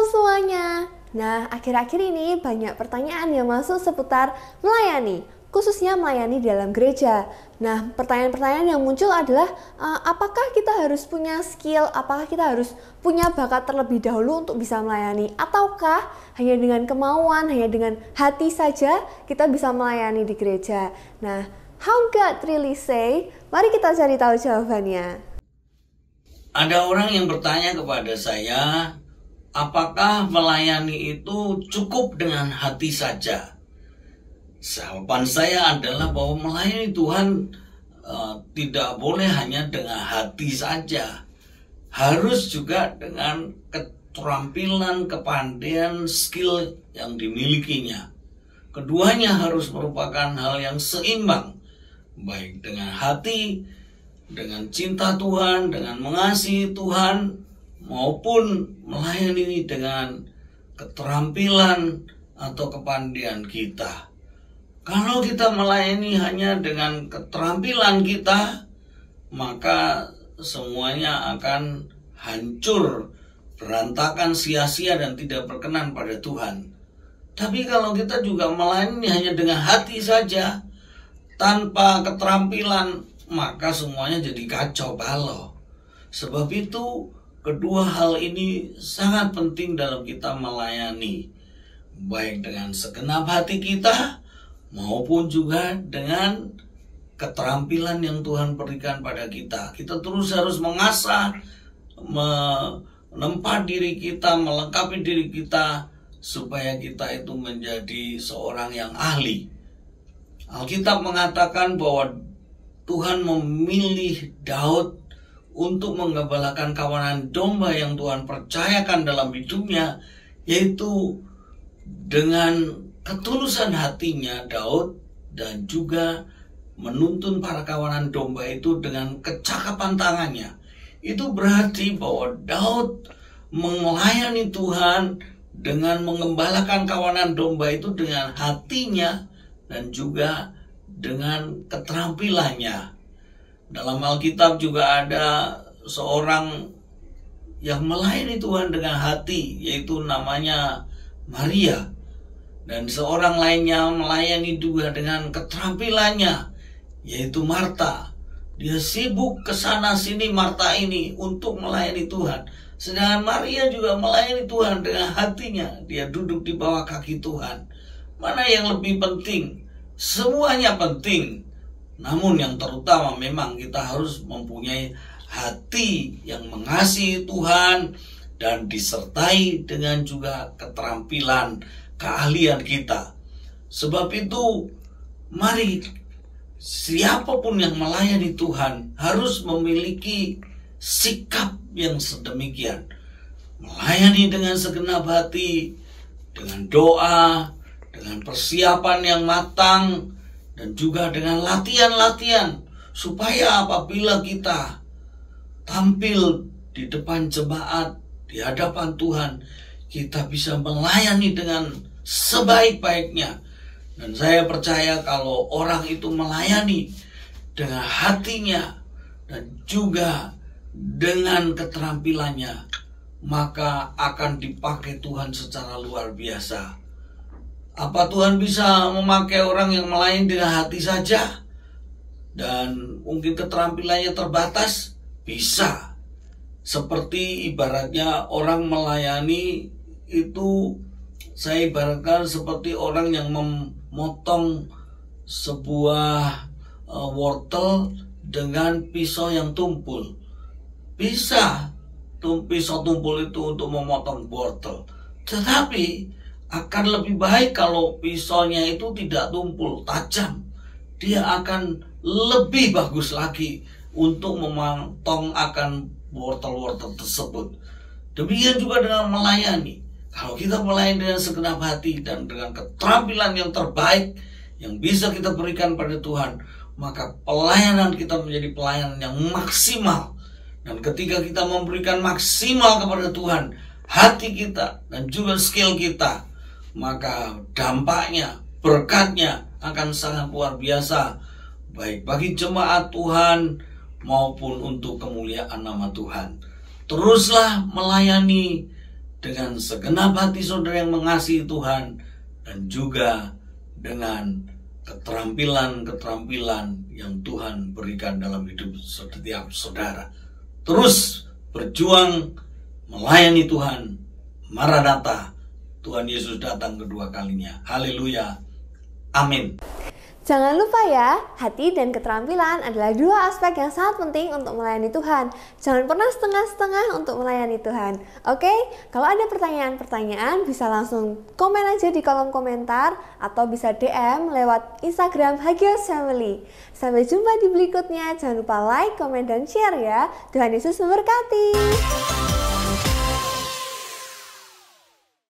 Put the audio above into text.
semuanya. Nah, akhir-akhir ini banyak pertanyaan yang masuk seputar melayani, khususnya melayani dalam gereja. Nah, pertanyaan-pertanyaan yang muncul adalah apakah kita harus punya skill, apakah kita harus punya bakat terlebih dahulu untuk bisa melayani, ataukah hanya dengan kemauan, hanya dengan hati saja kita bisa melayani di gereja. Nah, how God really say? Mari kita cari tahu jawabannya. Ada orang yang bertanya kepada saya, apakah melayani itu cukup dengan hati saja? Jawaban saya adalah bahwa melayani Tuhan tidak boleh hanya dengan hati saja. Harus juga dengan keterampilan, kepandaian, skill yang dimilikinya. Keduanya harus merupakan hal yang seimbang, baik dengan hati, dengan cinta Tuhan, dengan mengasihi Tuhan, maupun melayani dengan keterampilan atau kepandaian kita. Kalau kita melayani hanya dengan keterampilan kita, maka semuanya akan hancur, berantakan, sia-sia, dan tidak berkenan pada Tuhan. Tapi kalau kita juga melayani hanya dengan hati saja, tanpa keterampilan, maka semuanya jadi kacau balau. Sebab itu kedua hal ini sangat penting dalam kita melayani, baik dengan segenap hati kita maupun juga dengan keterampilan yang Tuhan berikan pada kita. Kita terus harus mengasah, menempa diri kita, melengkapi diri kita supaya kita itu menjadi seorang yang ahli. Alkitab mengatakan bahwa Tuhan memilih Daud untuk menggembalakan kawanan domba yang Tuhan percayakan dalam hidupnya, yaitu dengan ketulusan hatinya Daud, dan juga menuntun para kawanan domba itu dengan kecakapan tangannya. Itu berarti bahwa Daud melayani Tuhan dengan menggembalakan kawanan domba itu dengan hatinya dan juga dengan keterampilannya. Dalam Alkitab juga ada seorang yang melayani Tuhan dengan hati, yaitu namanya Maria. Dan seorang lainnya melayani juga dengan keterampilannya, yaitu Marta. Dia sibuk kesana sini Marta ini untuk melayani Tuhan. Sedangkan Maria juga melayani Tuhan dengan hatinya. Dia duduk di bawah kaki Tuhan. Mana yang lebih penting? Semuanya penting, namun yang terutama memang kita harus mempunyai hati yang mengasihi Tuhan dan disertai dengan juga keterampilan, keahlian kita. Sebab itu, mari siapapun yang melayani Tuhan harus memiliki sikap yang sedemikian. Melayani dengan segenap hati, dengan doa, dengan persiapan yang matang, dan juga dengan latihan-latihan, supaya apabila kita tampil di depan jemaat, di hadapan Tuhan, kita bisa melayani dengan sebaik-baiknya. Dan saya percaya kalau orang itu melayani dengan hatinya dan juga dengan keterampilannya, maka akan dipakai Tuhan secara luar biasa. Apa Tuhan bisa memakai orang yang melayani dengan hati saja dan mungkin keterampilannya terbatas? Bisa. Seperti ibaratnya orang melayani itu, saya ibaratkan seperti orang yang memotong sebuah wortel dengan pisau yang tumpul. Bisa pisau tumpul itu untuk memotong wortel, tetapi akan lebih baik kalau pisaunya itu tidak tumpul, tajam. Dia akan lebih bagus lagi untuk memotong akan wortel-wortel tersebut. Demikian juga dengan melayani. Kalau kita melayani dengan segenap hati dan dengan keterampilan yang terbaik yang bisa kita berikan pada Tuhan, maka pelayanan kita menjadi pelayanan yang maksimal. Dan ketika kita memberikan maksimal kepada Tuhan, hati kita dan juga skill kita, maka dampaknya, berkatnya akan sangat luar biasa, baik bagi jemaat Tuhan maupun untuk kemuliaan nama Tuhan. Teruslah melayani dengan segenap hati saudara yang mengasihi Tuhan, dan juga dengan keterampilan-keterampilan yang Tuhan berikan dalam hidup setiap saudara. Terus berjuang melayani Tuhan. Maranatha, Tuhan Yesus datang kedua kalinya. Haleluya. Amin. Jangan lupa ya, hati dan keterampilan adalah dua aspek yang sangat penting untuk melayani Tuhan. Jangan pernah setengah-setengah untuk melayani Tuhan. Oke, kalau ada pertanyaan-pertanyaan bisa langsung komen aja di kolom komentar atau bisa DM lewat Instagram Hagios Family. Sampai jumpa di berikutnya. Jangan lupa like, komen, dan share ya. Tuhan Yesus memberkati.